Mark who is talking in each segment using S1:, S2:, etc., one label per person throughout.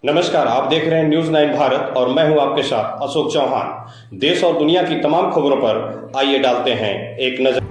S1: नमस्कार, आप देख रहे हैं न्यूज 9 भारत और मैं हूं आपके साथ अशोक चौहान। देश और दुनिया की तमाम खबरों पर आइए डालते हैं एक नजर।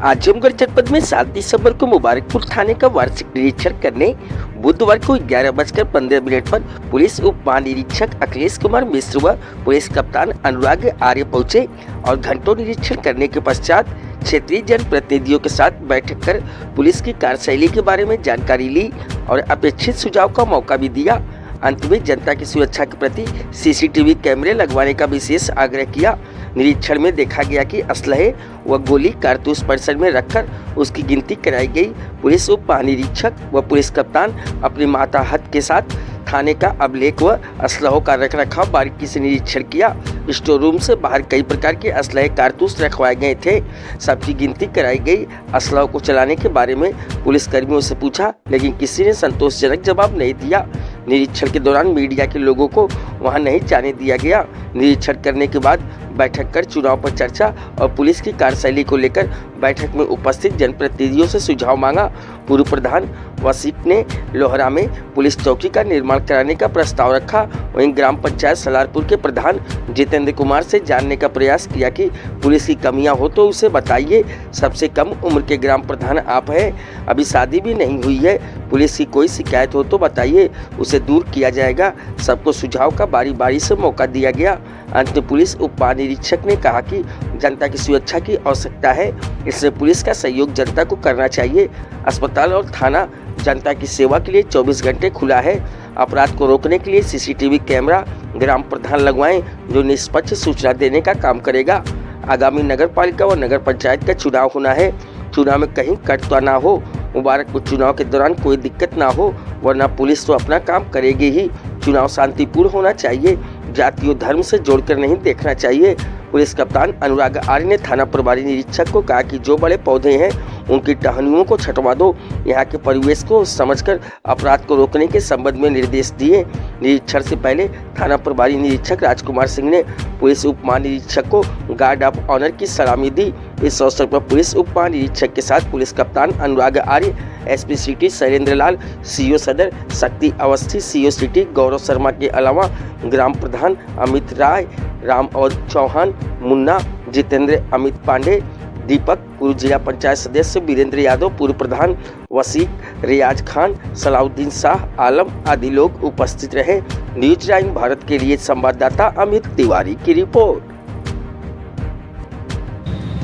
S2: आजमगढ़ जनपद में 7 दिसंबर को मुबारकपुर थाने का वार्षिक निरीक्षण करने बुधवार को 11:15 पर पुलिस उप महानिरीक्षक अखिलेश कुमार मिश्र व पुलिस कप्तान अनुराग आर्य पहुंचे और घंटों निरीक्षण करने के पश्चात क्षेत्रीय जनप्रतिनिधियों के साथ बैठक कर पुलिस की कार्यशैली के बारे में जानकारी ली और अपेक्षित सुझाव का मौका भी दिया। अंत में जनता की सुरक्षा के प्रति सीसीटीवी कैमरे लगवाने का विशेष आग्रह किया। निरीक्षण में देखा गया कि असलहे व गोली कारतूस परिसर में रखकर उसकी गिनती कराई गई। पुलिस उप महानिरीक्षक व पुलिस कप्तान अपने माताहत के साथ थाने का अभिलेख व असलहों का रखरखाव बारीकी से निरीक्षण किया। स्टोर रूम से बाहर कई प्रकार के असलहे कारतूस रखवाए गए थे, सबकी गिनती कराई गई। असलहों को चलाने के बारे में पुलिस कर्मियों से पूछा, लेकिन किसी ने संतोषजनक जवाब नहीं दिया। निरीक्षण के दौरान मीडिया के लोगों को वहां नहीं जाने दिया गया। निरीक्षण करने के बाद बैठक कर चुनाव पर चर्चा और पुलिस की कार्यशैली को लेकर बैठक में उपस्थित जनप्रतिनिधियों से सुझाव मांगा। पूर्व प्रधान वसीफ ने लोहरा में पुलिस चौकी का निर्माण कराने का प्रस्ताव रखा। वहीं ग्राम पंचायत सलारपुर के प्रधान जितेंद्र कुमार से जानने का प्रयास किया कि पुलिस की कमियां हो तो उसे बताइए। सबसे कम उम्र के ग्राम प्रधान आप हैं, अभी शादी भी नहीं हुई है। पुलिस की कोई शिकायत हो तो बताइए, उसे दूर किया जाएगा। सबको सुझाव का बारी बारी से मौका दिया गया। अंत में पुलिस उप महानिरीक्षक ने कहा कि जनता की सुरक्षा की आवश्यकता है, इसलिए पुलिस का सहयोग जनता को करना चाहिए। अस्पताल और थाना जनता की सेवा के लिए 24 घंटे खुला है। अपराध को रोकने के लिए सीसीटीवी कैमरा ग्राम प्रधान लगवाएं, जो निष्पक्ष सूचना देने का काम करेगा। आगामी नगर पालिका व नगर पंचायत का चुनाव होना है। चुनाव में कहीं कटता ना हो। मुबारकपुर चुनाव के दौरान कोई दिक्कत ना हो, वरना पुलिस तो अपना काम करेगी ही। चुनाव शांतिपूर्ण होना चाहिए, जाति और धर्म से जोड़कर नहीं देखना चाहिए। पुलिस कप्तान अनुराग आर्य ने थाना प्रभारी निरीक्षक को कहा कि जो बड़े पौधे हैं उनकी टहनियों को छटवा दो। यहाँ के परिवेश को समझकर अपराध को रोकने के संबंध में निर्देश दिए। निरीक्षण से पहले थाना प्रभारी निरीक्षक राजकुमार सिंह ने पुलिस उप महानिरीक्षक को गार्ड ऑफ ऑनर की सलामी दी। इस अवसर पर पुलिस उप महानिरीक्षक के साथ पुलिस कप्तान अनुराग आर्य, एसपी सिटी शैलेंद्र लाल, सीओ सदर शक्ति अवस्थी, सीओ सिटी गौरव शर्मा के अलावा ग्राम प्रधान अमित राय, राम और चौहान, मुन्ना, जितेंद्र, अमित पांडे, दीपक, पूर्व जिला पंचायत सदस्य वीरेंद्र यादव, पूर्व प्रधान वसीक, रियाज खान, सलाउद्दीन शाह, आलम आदि लोग उपस्थित रहे। न्यूज 9 भारत के लिए संवाददाता अमित तिवारी की रिपोर्ट।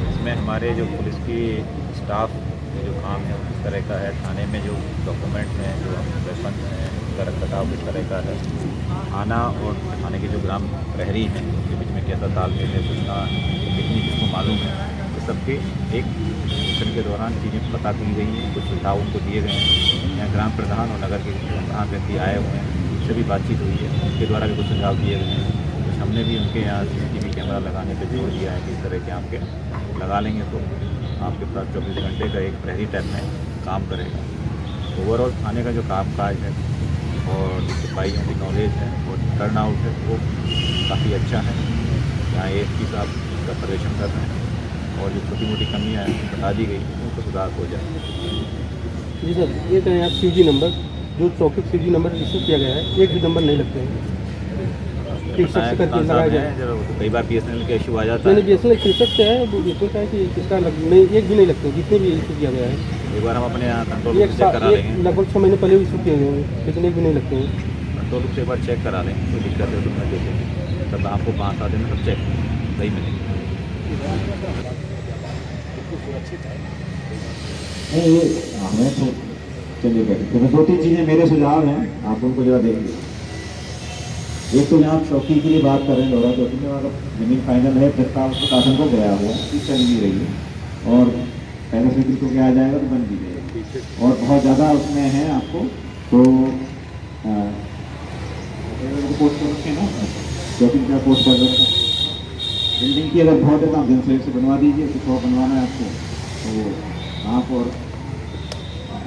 S3: इसमें हमारे जो पुलिस की स्टाफ जो काम है उस तरह का है। थाने में जो डॉक्यूमेंट्स हैं, जो वेपन हैं, उसका रखरखाव किस तरह का है। थाना और थाने के जो ग्राम प्रहरी हैं उनके बीच में कैसा तालमेल है, सूचना कितनी किसको मालूम है, ये सबके एक मिशन के दौरान चीज़ें पता की गई हैं। कुछ सुझाव उनको दिए गए हैं। यहाँ ग्राम प्रधान और नगर के प्रधान व्यक्ति आए हुए हैं, उनसे भी बातचीत हुई है, उनके द्वारा भी कुछ सुझाव दिए गए हैं। कुछ हमने भी उनके यहाँ सीसीटीवी कैमरा लगाने पर जोर दिया है कि इस तरह के आपके लगा लेंगे तो आपके पास 24 घंटे का एक प्रहरी टाइप में काम करेगा। ओवरऑल थाने का जो कामकाज है और सिपाहियों की नॉलेज है और टर्न आउट है वो काफ़ी अच्छा है। यहाँ एएसपी साहब इसका सर्वेक्षण कर रहे हैं और जो छोटी मोटी कमियाँ हैं बता दी गई उनको सुधार हो जाए।
S4: जी सर, ये कहें आप सीजी नंबर जो चौकी सीजी नंबर रिसीव किया गया है, एक भी नंबर नहीं लगते हैं।
S3: कई बार बीएसएनएल का इशू आ जाता है।
S4: बीएसएनएल शीर्षक से है, वो इसमें क्या है कि इसका नहीं, एक भी नहीं लगते जितने भी इशू किया गया है।
S3: एक बार हम अपने यहाँ कंट्रोल रूम चेक करा लेंगे।
S4: लगभग 6 महीने पहले इशू किए हुए हैं, लेकिन एक भी नहीं लगते हैं।
S3: कंट्रोल रूम से एक बार चेक करा लें, कोई दिक्कत है तो मैं देखेंगे, तब आपको 5-7 दिन में सब चेक सही मिलेंगे।
S5: हमें तो चलिए बैठे। तो 2-3 चीज़ें मेरे सुझाव हैं, आप उनको जरा देंगे। एक तो यहाँ चौकी के लिए बात कर रहे हैं, लोहरा चौकी में अगर जमीन फाइनल है, प्रस्ताव प्रशासन को गया हुआ चल नहीं रही है और पहले से को क्या आ जाएगा तो बन भी जाएगा और बहुत ज़्यादा उसमें है आपको तो पोस्ट कर रखे ना, चौकी क्या पोस्ट कर रखा। बिल्डिंग की अगर बहुत है तो आप जनसेट से बनवा दीजिए, कुछ और बनवाना है आपको तो आप और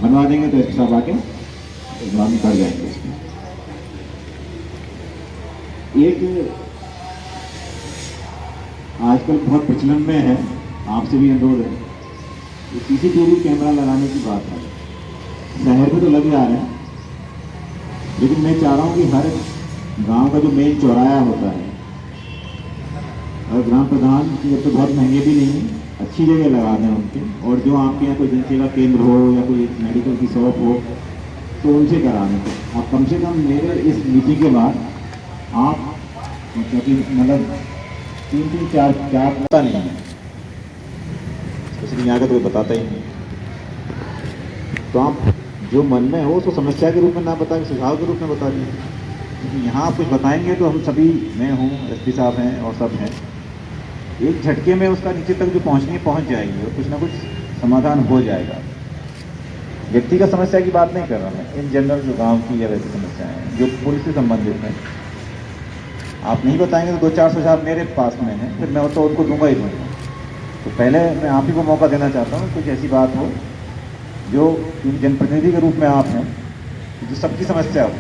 S5: बनवा देंगे तो एक साथ आके बनवाने कर जाएंगे। इसमें एक आजकल बहुत प्रचलन में है, आपसे भी अनुरोध है, सीसीटीवी कैमरा लगाने की बात है। शहर में तो लग जा रहे हैं लेकिन मैं चाह रहा हूँ कि हर गांव का जो मेन चौराया होता है, और ग्राम प्रधान की तो बहुत महंगे भी नहीं है, अच्छी जगह लगा दें उनके, और जो आपके यहाँ कोई जनसेवा केंद्र हो या कोई मेडिकल की शॉप हो तो उनसे कराने को आप कम से कम मेरे इस मीटिंग के बाद आप, क्योंकि मतलब 3-4 पता नहीं है, इसलिए यहाँ का तो कोई बताता ही नहीं, तो आप जो मन में हो तो समस्या के रूप में ना बता के सुझाव के रूप में बता दीजिए, क्योंकि यहाँ आप कुछ बताएंगे तो हम सभी, मैं हूँ, एसपी साहब हैं और सब हैं, एक झटके में उसका नीचे तक जो पहुँचनी है पहुँच जाएगी और कुछ ना कुछ समाधान हो जाएगा। व्यक्तिगत समस्या की बात नहीं कर रहा मैं, इन जनरल जो गांव की या वैसी समस्याएं हैं जो पुलिस से संबंधित हैं, आप नहीं बताएंगे तो 2-4 सुझाव मेरे पास में हैं, फिर मैं तो उनको दूंगा ही दूंगा। तो पहले मैं आप ही को मौका देना चाहता हूँ, कुछ ऐसी बात हो जो जनप्रतिनिधि के रूप में आप हैं, जो सबकी समस्या हो,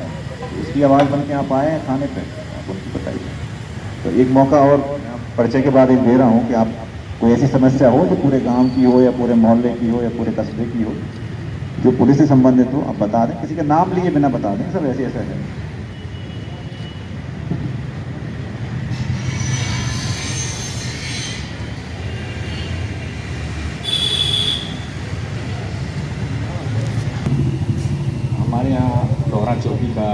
S5: उसकी आवाज़ बन के आप आए हैं थाने पर, आप उनकी बताइए। तो एक मौका और परिचय के बाद एक दे रहा हूँ कि आप कोई ऐसी समस्या हो जो पूरे गांव की हो या पूरे मोहल्ले की हो या पूरे कस्बे की हो, जो पुलिस से संबंधित हो, आप बता दें, किसी का नाम लिए बिना बता दें, सब ऐसे ऐसा है।
S6: हमारे यहाँ लोहरा चौकी का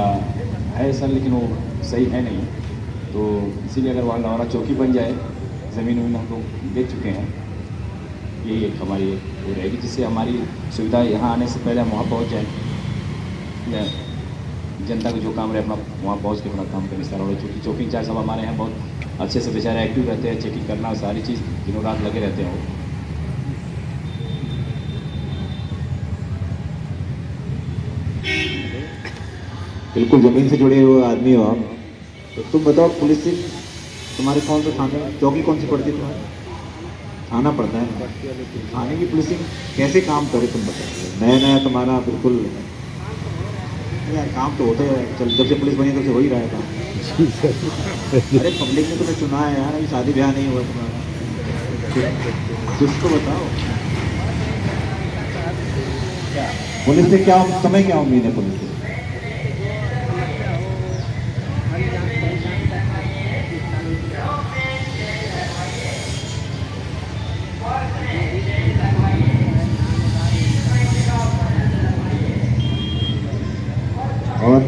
S6: है सर, लेकिन वो सही है नहीं, तो इसीलिए अगर वहाँ लोहरा चौकी बन जाए, ज़मीन वमीन हम लोग दे चुके हैं, यही एक हमारी वो रहेगी, जिससे हमारी सुविधा यहाँ आने से पहले हम वहाँ पहुँच जाएँ, या जनता को जो काम रहे अपना वहाँ पहुँच के अपना काम करें सारा। चौकी चौकी इंचार्ज सब हमारे यहाँ बहुत अच्छे से बेचारे एक्टिव रहते हैं, चेकिंग करना सारी चीज़ दिनों रात लगे रहते हैं वो।
S5: बिल्कुल ज़मीन से जुड़े हुए आदमी हो आप, तो तुम बताओ पुलिस से तुम्हारे कौन सा थाना, चौकी कौन सी पड़ती है तुम्हारी? थाना पड़ता है। थाने की पुलिसिंग कैसे काम करे तुम बताओ? नया नया तुम्हारा बिल्कुल यार काम तो होता है, चल जब से पुलिस बनी तब से हो ही रहा है काम। अरे पब्लिक ने तुम्हें चुना है यार, अभी शादी ब्याह नहीं हुआ तुम्हारा, कुछ तो बताओ। पुलिस से क्या तुम्हें क्या उम्मीद है पुलिस से? और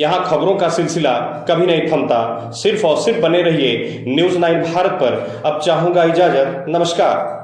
S1: यहाँ खबरों का सिलसिला कभी नहीं थमता। सिर्फ और सिर्फ बने रहिए न्यूज़ 9 भारत पर। अब चाहूंगा इजाजत। नमस्कार।